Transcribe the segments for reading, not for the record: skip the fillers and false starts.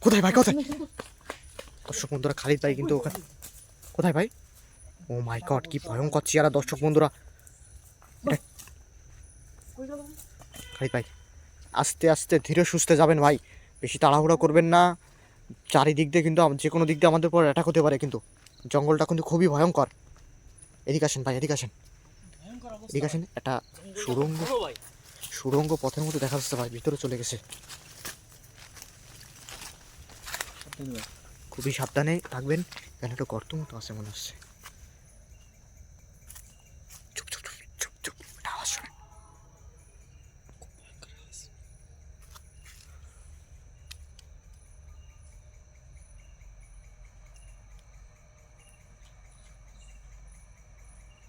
কোথায় ভাই, কোথায়? দর্শক বন্ধুরা, খালিদ ভাই কিন্তু ওখানে। কোথায় ভাই? ও মাই গড, কি ভয়ঙ্কর চেহারা দর্শক বন্ধুরা। খালিদ ভাই আস্তে আস্তে ধীরে সুস্থে যাবেন ভাই, বেশি তাড়াহুড়া করবেন না। চারিদিক দিয়ে কিন্তু যে কোনো দিক দিয়ে আমাদের উপর অ্যাটাক হতে পারে, কিন্তু জঙ্গলটা কিন্তু খুবই ভয়ঙ্কর। এদিকে আসেন ভাই, এদিকে আসেন, এদিকে আসেন। একটা সুড়ঙ্গ পথের মতো দেখা যাচ্ছে ভাই, ভিতরে চলে গেছে। খুবই সাবধানে থাকবেন, এখানে একটা গর্ত মতো আছে মনে হচ্ছে। চুপ চুপ চুপ চুপ চুপ, একটা আওয়াজ শোনেন।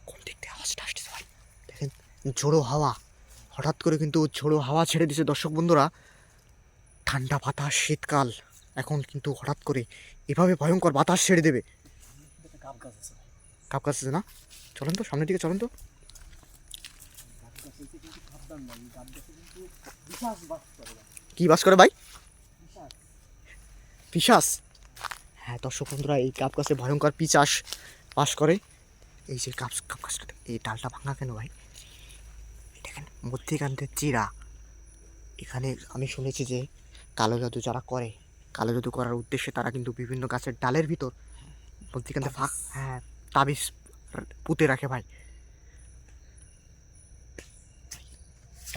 কোন দিক থেকে আওয়াজটা আসছে ভাই? দেখেন, ঝোড়ো হাওয়া, হঠাৎ করে কিন্তু ঝোড়ো হাওয়া ছেড়ে দিয়েছে দর্শক বন্ধুরা। ঠান্ডা বাতাস, শীতকাল, এখন কিন্তু হঠাৎ করে এভাবে ভয়ঙ্কর বাতাস ছেড়ে দেবে। কাপ গাছ আছে না? চলেন তো সামনের দিকে, চলেন তো। কি বাস করে ভাই? পিশাচ? হ্যাঁ দর্শক বন্ধুরা, এই কাপ গাছে ভয়ঙ্কর পিশাচ বাস করে। এই যে কাপ গাছটা, এই ডালটা ভাঙা কেন ভাই? দেখেন মধ্যিখানতে চিরা। এখানে আমি শুনেছি যে কালো জাদু যারা করে, কালো জাদু করার উদ্দেশ্যে তারা কিন্তু বিভিন্ন গাছের ডালের ভিতর মধ্যিখানতে ফাঁক, হ্যাঁ, তাবিজ পুঁতে রাখে ভাই।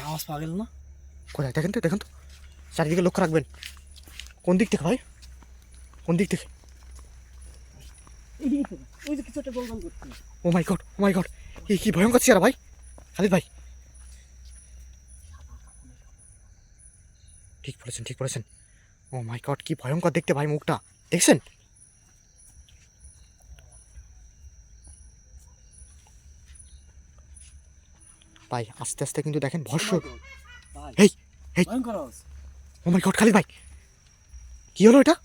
আওয়াজ পাওয়া গেল না? কোথায়? দেখেন তো, দেখেন তো, চারিদিকে লক্ষ্য রাখবেন। কোন দিক থেকে ভাই? কোন দিক থেকে? ওই যে কিছু একটা গোলগাল করছে। ও মাই গড, ও মাই গড, এই কি ভয়ঙ্কর চেহারা ভাই, খালিদ ভাই। ঠিক বলেছেন, ঠিক বলেছেন। ও মাই গড, কি ভয়ঙ্কর দেখতে ভাই মুখটা, দেখছেন? ভাই আস্তে আস্তে কিন্তু দেখেন ভস্য। এই এই, ও মাই গড খালিদ ভাই, কি হলো এটা?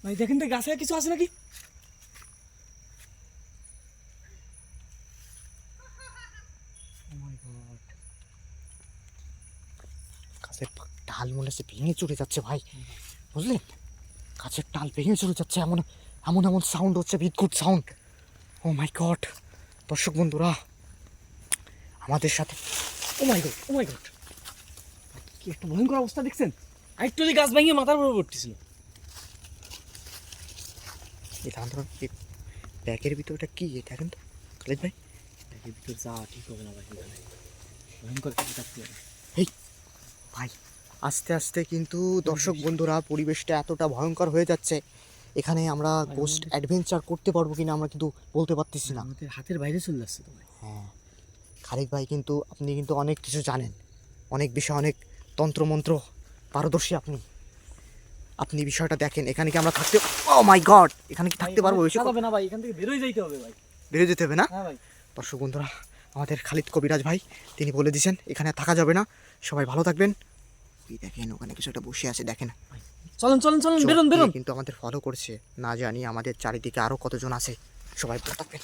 ভাই দেখেন তো গাছে কিছু আছে নাকি? গাছের ডাল মনে হচ্ছে ভেঙে চড়ে যাচ্ছে ভাই, বুঝলেন? গাছের ডাল ভেঙে চড়ে যাচ্ছে, এমন এমন এমন সাউন্ড হচ্ছে, বিদ্যুৎ সাউন্ড। ও মাই গড দর্শক বন্ধুরা, আমাদের সাথে। ও মাই গড, ও মাই গড, কি একটা ভয়ঙ্কর অবস্থা দেখছেন? আরেকটু গাছ ভেঙে মাথার উপরে পড়তেছিল। এই ধান ব্যাগের ভিতরটা কি দেখেন তো খালিদ ভাই। ব্যাগের ভিতর যাওয়া ঠিক হবে না ভাই, এখানে ভয়ঙ্কর কিছু থাকতে হবে। এই ভাই আস্তে আস্তে কিন্তু দর্শক বন্ধুরা, পরিবেশটা এতটা ভয়ঙ্কর হয়ে যাচ্ছে, এখানে আমরা গোস্ট অ্যাডভেঞ্চার করতে পারবো কিনা আমরা কিন্তু বলতে পারতেছি না। আমাদের হাতের বাইরে চলে যাচ্ছে তো ভাই। হ্যাঁ খালিদ ভাই, কিন্তু আপনি কিন্তু অনেক কিছু জানেন, অনেক বিষয়, অনেক তন্ত্রমন্ত্র পারদর্শী আপনি। আপনি বিষয়টা দেখেন, এখানে কি আমরা থাকতে, ও মাই গড, এখানে কি থাকতে পারবো? হবে না ভাই, এখান থেকে বেরোয় যাইতে হবে ভাই, বেরিয়ে যেতে হবে না? হ্যাঁ ভাই। দর্শক বন্ধুরা, আমাদের খালিদ কবিরাজ ভাই তিনি বলে দিয়েছেন এখানে থাকা যাবে না। সবাই ভালো থাকবেন। ওই দেখেন ওখানে কিছু একটা বসে আছে, দেখেন। চলেন চলেন চলেন, বেরোন বেরোন। কিন্তু আমাদের ফলো করছে, না জানি আমাদের চারিদিকে আরো কতজন আছে। সবাই ভালো থাকবেন।